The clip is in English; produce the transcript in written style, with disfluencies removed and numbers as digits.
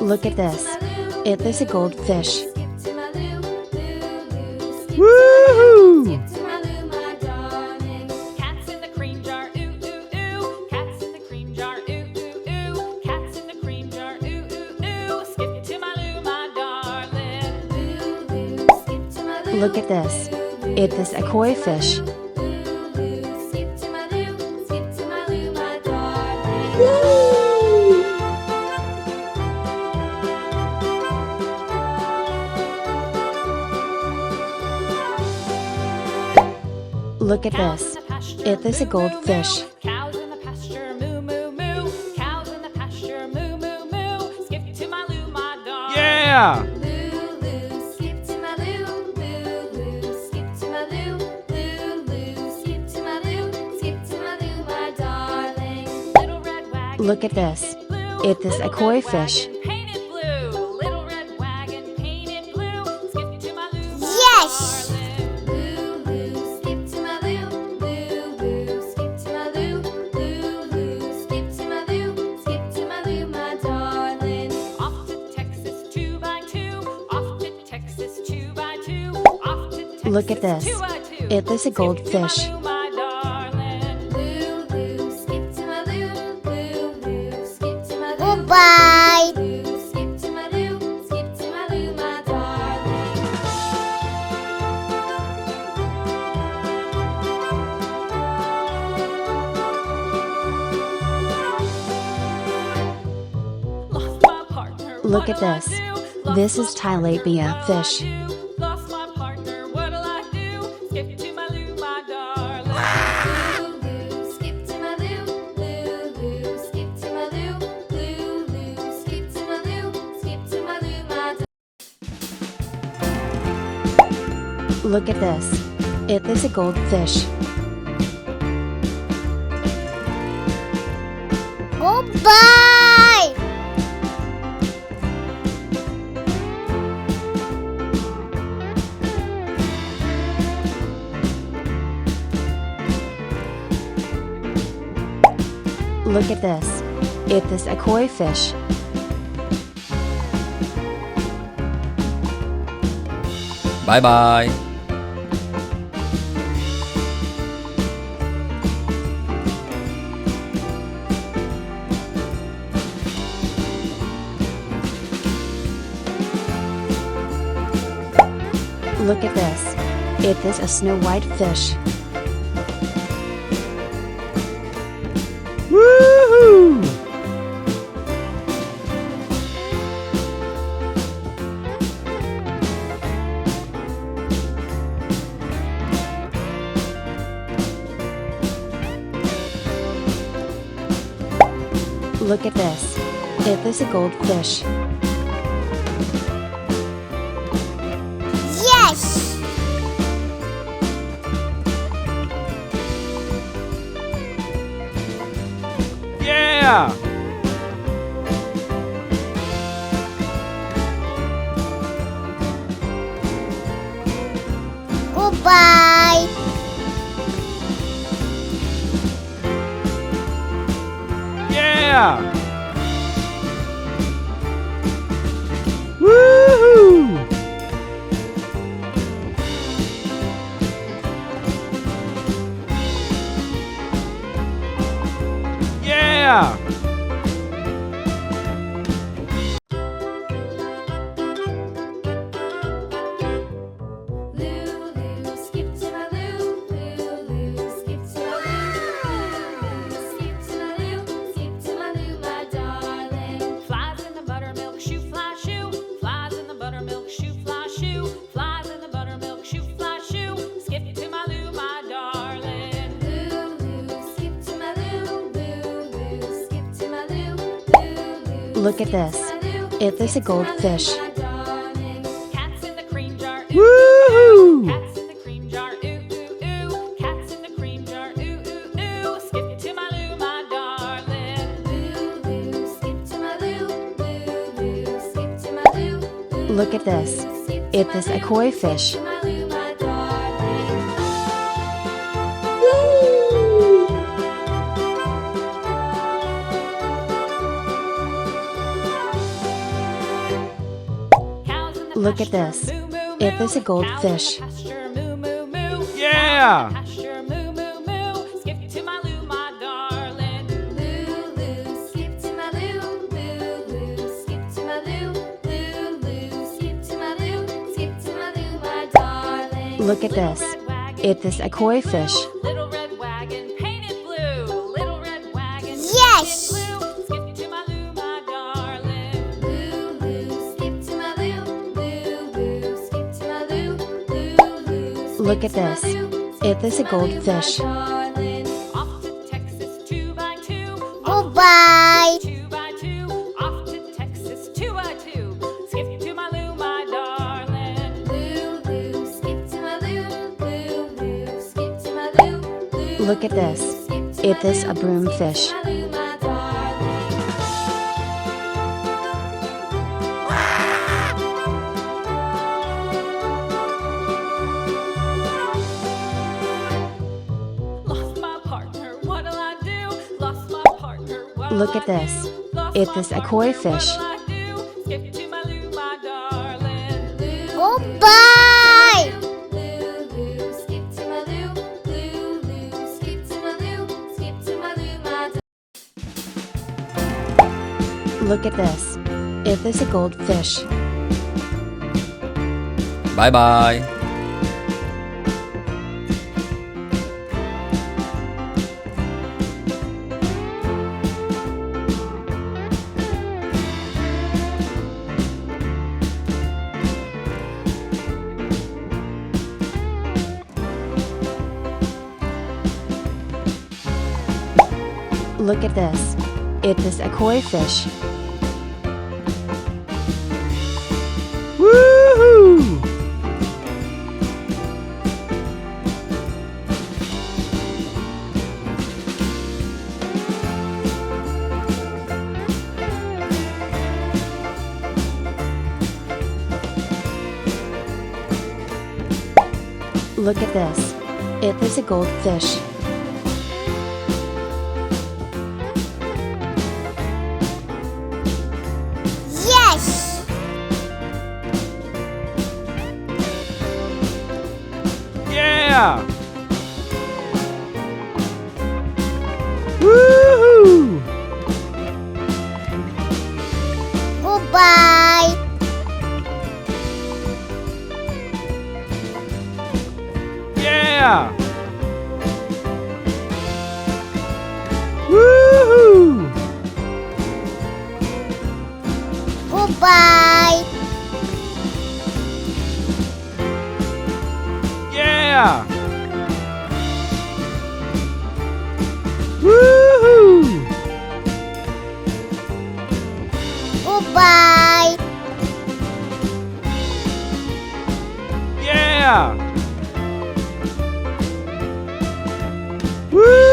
Look at this. It is a goldfish. Woohoo! Cats in the cream jar, ooh ooh ooh. Cats in the cream jar, ooh ooh ooh. Cats in the cream jar, ooh ooh ooh. Skip to my Lou, my darling. Look at this. It is a koi fish. Skip to my Lou, my darling. Look at this. It is a goldfish. Cows in the pasture, moo moo moo. Cows in the pasture, moo moo moo. Skip to my Lou, my darling. Yeah! Lou, skip to my Lou, skip to my Lou, skip to my Lou, skip to my Lou, my darling. Little red wagon. Look at this. It is a koi fish. Painted blue. Little red wagon, painted blue. Skip to my Lou, my Yes! darling. Lou, skip to my Lou, skip to my Lou, skip to my Lou, skip to my Lou, my darling. Off to Texas 2 by 2. Off to Texas 2 by 2. Off to Texas Look at this. 2 by 2. It is a goldfish. Skip to my Lou, my darling. Lou, skip to my Lou, skip to my Lou. Goodbye. Skip to my Lou, my darling. Lost my partner. Look at what'll I this. do? Lost This my is tilapia partner, fish. what'll I do? Lost my partner, what'll I do? Skip to my Lou, my darling. Lou, skip to my Lou, skip to my Lou, skip to my Lou, skip to my Lou, my darling. Look at this. It is a goldfish. Goodbye. Look at this. It is a koi fish. Bye bye! Look at this. It is a snow white fish. Woohoo! Look at this. It is a goldfish. Yes. Yeah! Goodbye. Yeah! Woohoo! Yeah! Lou, skip to my Lou, skip to my Lou, skip to my Lou, skip to my Lou, my darling. Flies in the buttermilk shoe, fly shoe. Flies in the buttermilk shoe, fly shoe. Flies in the buttermilk shoe, fly shoe. Skip to my Lou, my darling. Lou, skip to my Lou, skip to my Lou, Look at this. It is a goldfish. my darling. Cats in the cream jar, Woohoo! Cats in the cream jar, ooh ooh ooh. Cats in the cream jar, ooh ooh ooh. Skip to my Lou, my darling. Lou, skip to my Lou, skip to my Lou. Look at this. It is a koi fish. To my Lou, my darling. Look at this. It is a goldfish. Yeah! Pasture, moo, moo, moo. Skip to my loo, my darling. Loo, loo, skip to my loo. Loo, loo, skip to my loo. Loo, loo, skip to my loo. Skip to my loo, my darling. Look at this. Red wagon, It is a koi fish. little red wagon, painted blue. Little red wagon, Yes. painted blue. Skip to my loo, my darling. Loo, loo, skip to my loo. Loo, loo, skip to my loo. Loo, loo, skip Look at to my this. loo. It is a goldfish. Off to Texas, 2 by 2. Goodbye. 2 by 2. Off to Texas, 2 by 2. Skip to my loo, my darling. Loo, loo, skip to my loo. Loo, loo, skip to my loo. Loo, Look at this. skip to It my is a loo. broomfish. Skip to my loo, my darling. Lost my partner, what'll I do? Lost my partner, what'll Look at I this. do? Lost It my is a partner, koi fish. what'll I do? Skip to my loo, my darling. Loo, Goodbye. loo, loo, skip to my loo. Loo, loo, skip to my loo. Skip to my loo, my darling. Look at this. It is a goldfish. Bye bye. Look at this. It is a koi fish. Woohoo! Look at this. It is a goldfish. Yes. Yeah! Woohoo! Goodbye. Yeah! Woohoo! Goodbye. Yeah! Woohoo! Goodbye. Yeah! Woo!